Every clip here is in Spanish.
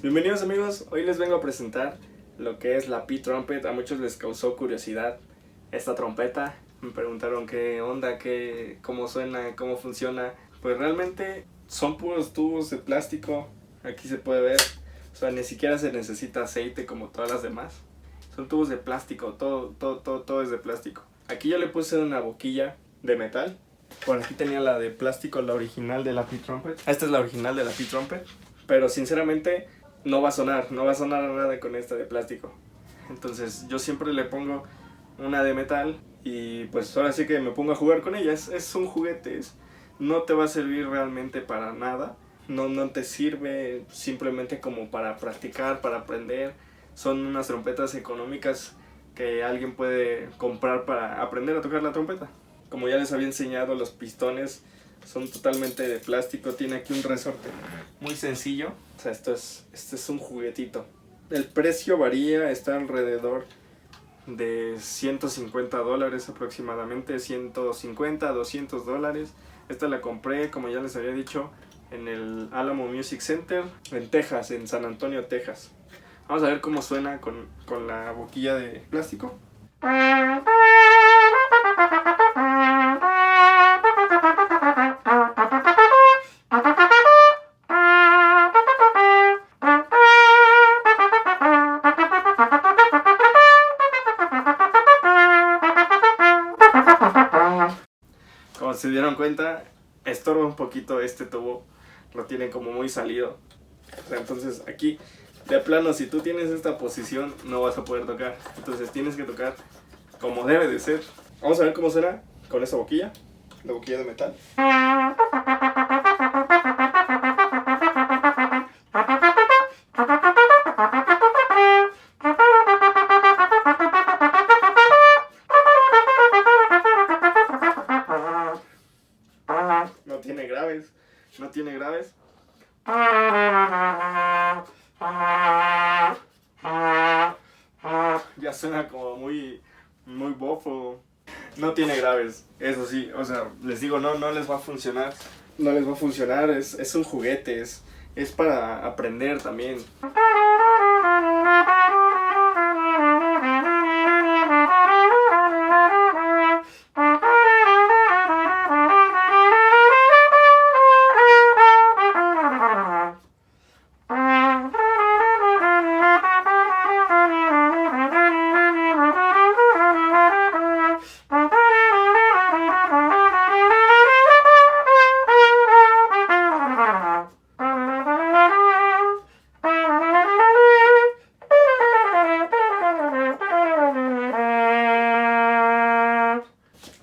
Bienvenidos amigos, hoy les vengo a presentar lo que es la P-Trumpet. A muchos les causó curiosidad esta trompeta, me preguntaron qué onda, cómo suena, cómo funciona. Pues realmente son puros tubos de plástico, aquí se puede ver, o sea, ni siquiera se necesita aceite como todas las demás. Son tubos de plástico, todo es de plástico. Aquí yo le puse una boquilla de metal, por aquí tenía la de plástico, la original de la P-Trumpet. Esta es la original de la P-Trumpet, pero sinceramente no va a sonar nada con esta de plástico. Entonces yo siempre le pongo una de metal y pues ahora sí que me pongo a jugar con ella. Es un juguete, no te va a servir realmente para nada. No te sirve simplemente como para practicar, para aprender. Son unas trompetas económicas que alguien puede comprar para aprender a tocar la trompeta. Como ya les había enseñado, los pistones son totalmente de plástico. Tiene aquí un resorte muy sencillo. O sea, este es un juguetito. El precio varía, está alrededor de $150 aproximadamente, 150 a $200. Esta la compré, como ya les había dicho, en el Alamo Music Center en Texas, en San Antonio, Texas. Vamos a ver cómo suena con la boquilla de plástico. Como se dieron cuenta, estorba un poquito este tubo, lo tienen como muy salido. O sea, entonces aquí, de plano, si tú tienes esta posición, no vas a poder tocar. Entonces tienes que tocar como debe de ser. Vamos a ver cómo suena con esta boquilla, la boquilla de metal. No tiene graves. Ya suena como muy bofo. No tiene graves, eso sí, o sea, les digo, no les va a funcionar. No les va a funcionar, es un juguete, es para aprender también.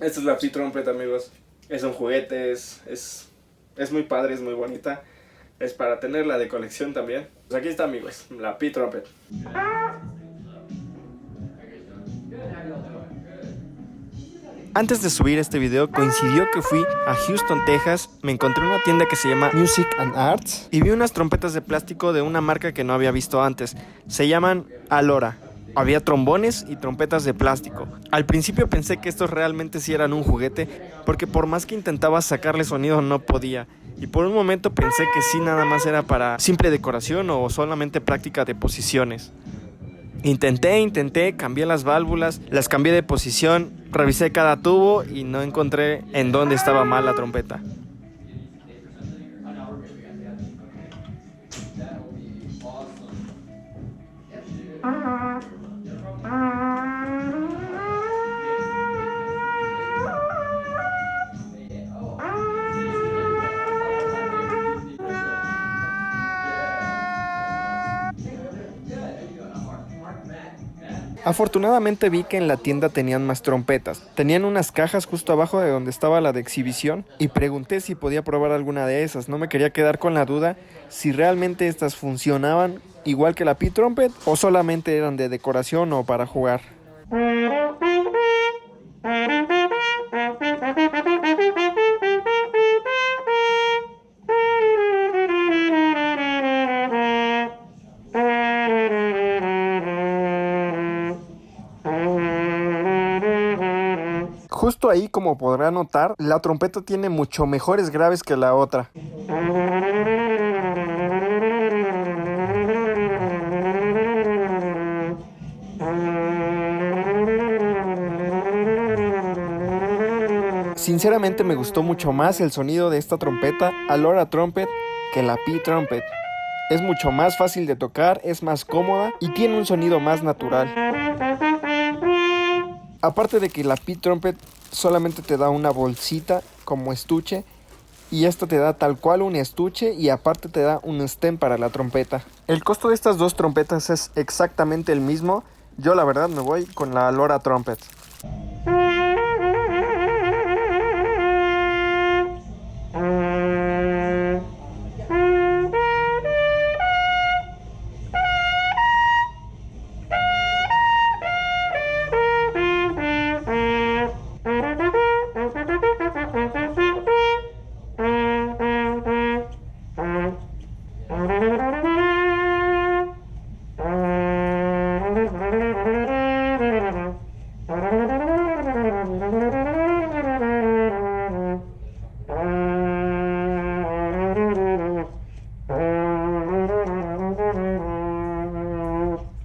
Esta es la P-Trumpet, amigos. Es un juguete, es muy padre, es muy bonita. Es para tenerla de colección también. Pues aquí está, amigos, la P-Trumpet. Antes de subir este video coincidió que fui a Houston, Texas, me encontré una tienda que se llama Music and Arts y vi unas trompetas de plástico de una marca que no había visto antes. Se llaman Alora. Había trombones y trompetas de plástico. Al principio pensé que estos realmente sí eran un juguete, porque por más que intentaba sacarle sonido no podía. Y por un momento pensé que sí nada más era para simple decoración o solamente práctica de posiciones. Intenté, cambié las válvulas, las cambié de posición, revisé cada tubo y no encontré en dónde estaba mal la trompeta. Afortunadamente vi que en la tienda tenían más trompetas. Tenían unas cajas justo abajo de donde estaba la de exhibición y pregunté si podía probar alguna de esas. No me quería quedar con la duda si realmente estas funcionaban igual que la P-Trumpet o solamente eran de decoración o para jugar. Justo ahí, como podrá notar, la trompeta tiene mucho mejores graves que la otra. Sinceramente me gustó mucho más el sonido de esta trompeta Alora Trumpet que la P-Trumpet. Es mucho más fácil de tocar, es más cómoda y tiene un sonido más natural. Aparte de que la P-Trumpet solamente te da una bolsita como estuche, y esta te da tal cual un estuche y aparte te da un stem para la trompeta. El costo de estas dos trompetas es exactamente el mismo. Yo la verdad me voy con la Alora Trumpet.